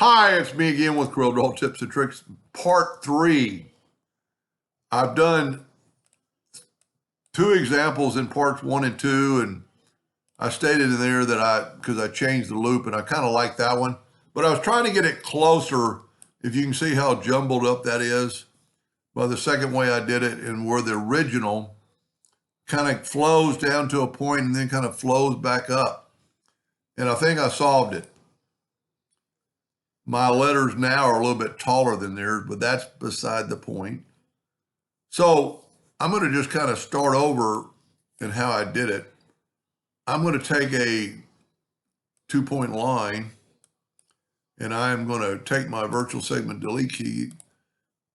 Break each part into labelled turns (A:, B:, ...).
A: Hi, it's me again with Corel Draw Tips and Tricks, part 3. I've done 2 examples in parts 1 and 2, and I stated in there that because I changed the loop, and I kind of like that one, but I was trying to get it closer, if you can see how jumbled up that is, by the second way I did it, and where the original kind of flows down to a point and then kind of flows back up. And I think I solved it. My letters now are a little bit taller than theirs, but that's beside the point. So I'm going to just kind of start over in how I did it. I'm going to take a 2-point line, and I'm going to take my virtual segment delete key.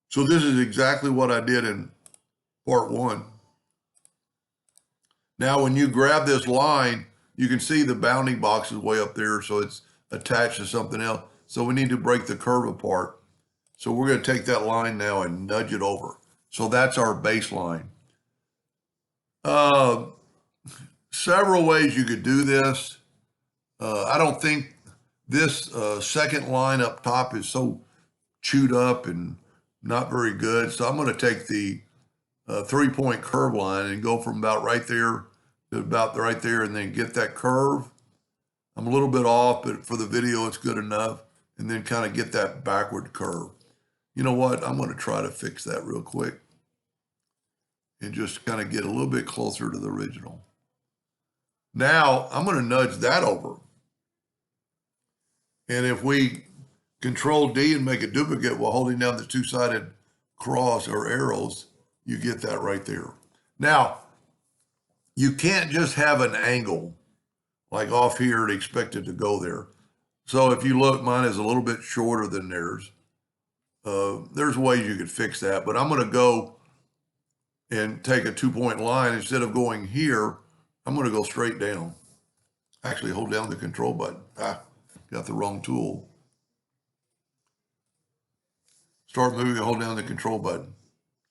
A: So this is exactly what I did in part 1. Now, when you grab this line, you can see the bounding box is way up there, so it's attached to something else. So we need to break the curve apart. So we're going to take that line now and nudge it over. So that's our baseline. Several ways you could do this. I don't think this second line up top is so chewed up and not very good. So I'm going to take the 3-point curve line and go from about right there to about right there and then get that curve. I'm a little bit off, but for the video, it's good enough. And then kind of get that backward curve. You know what? I'm going to try to fix that real quick and just kind of get a little bit closer to the original. Now, I'm going to nudge that over. And if we Control D and make a duplicate while holding down the 2-sided cross or arrows, you get that right there. Now, you can't just have an angle like off here and expect it to go there. So if you look, mine is a little bit shorter than theirs. There's ways you could fix that, but I'm going to go and take a 2-point line. Instead of going here, I'm going to go straight down. Actually, hold down the control button. Got the wrong tool. Start moving and hold down the control button.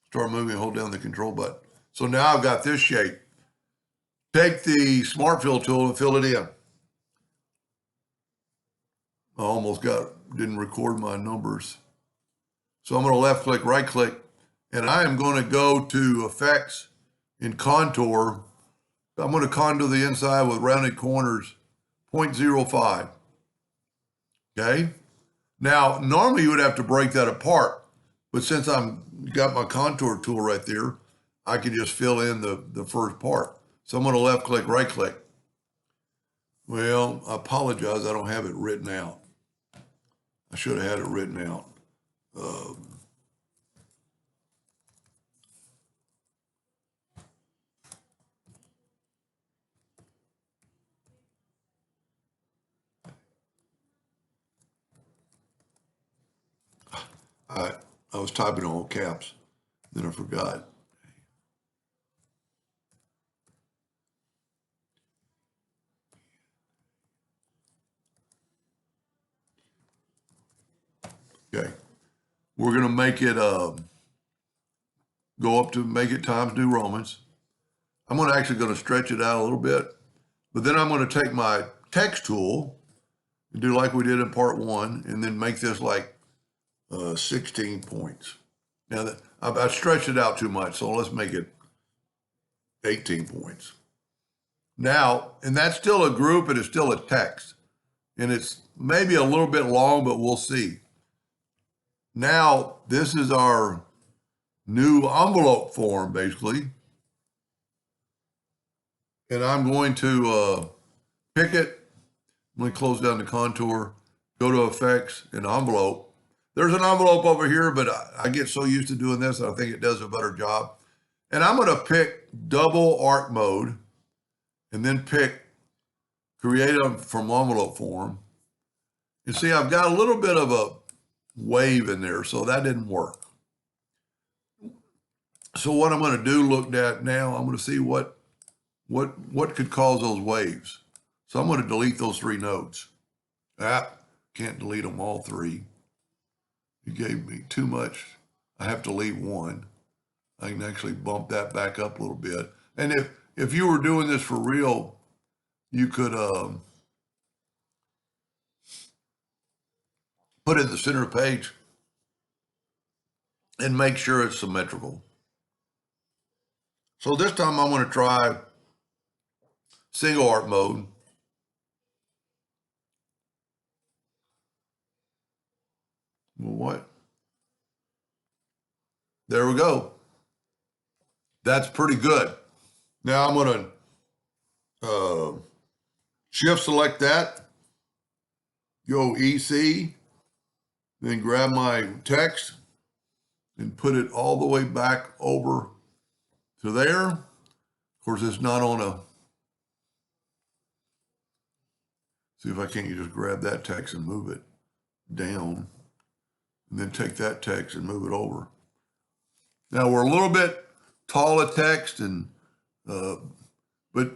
A: Start moving and hold down the control button. So now I've got this shape. Take the Smart Fill tool and fill it in. I almost didn't record my numbers. So I'm going to left click, right click, and I am going to go to Effects and Contour. I'm going to contour the inside with rounded corners, 0.05. Okay. Now, normally you would have to break that apart, but since I've got my contour tool right there, I can just fill in the first part. So I'm going to left click, right click. Well, I apologize. I don't have it written out. I should have had it written out. I was typing all caps, then I forgot. Okay, we're going to make it go up to make it Times New Romans. I'm actually going to stretch it out a little bit, but then I'm going to take my text tool and do like we did in part 1, and then make this like 16 points. Now I stretched it out too much, so let's make it 18 points. Now, and that's still a group, and it's still a text, and it's maybe a little bit long, but we'll see. Now, this is our new envelope form, basically. And I'm going to pick it. I'm going to close down the contour, go to Effects and Envelope. There's an envelope over here, but I get so used to doing this, I think it does a better job. And I'm going to pick Double Arc Mode, and then pick Create from Envelope Form. You see, I've got a little bit of a wave in there, so that didn't work. So what I'm going to do, look at now, I'm going to see what could cause those waves. So I'm going to delete those 3 nodes. Can't delete them all 3. You gave me too much. I have to leave 1. I can actually bump that back up a little bit. And if you were doing this for real, you could put it in the center of the page, and make sure it's symmetrical. So this time I'm going to try single art mode. Well, what? There we go. That's pretty good. Now I'm going to shift select that, go EC, then grab my text and put it all the way back over to there. Of course, it's not on a, see if I can't just grab that text and move it down, and then take that text and move it over. Now we're a little bit tall of text, and but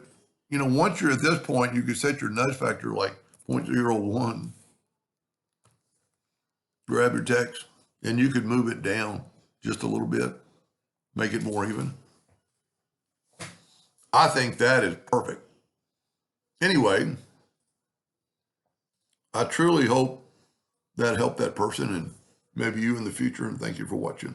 A: you know, once you're at this point, you can set your nudge factor like 0.01. Grab your text, and you could move it down just a little bit, make it more even. I think that is perfect. Anyway, I truly hope that helped that person and maybe you in the future, and thank you for watching.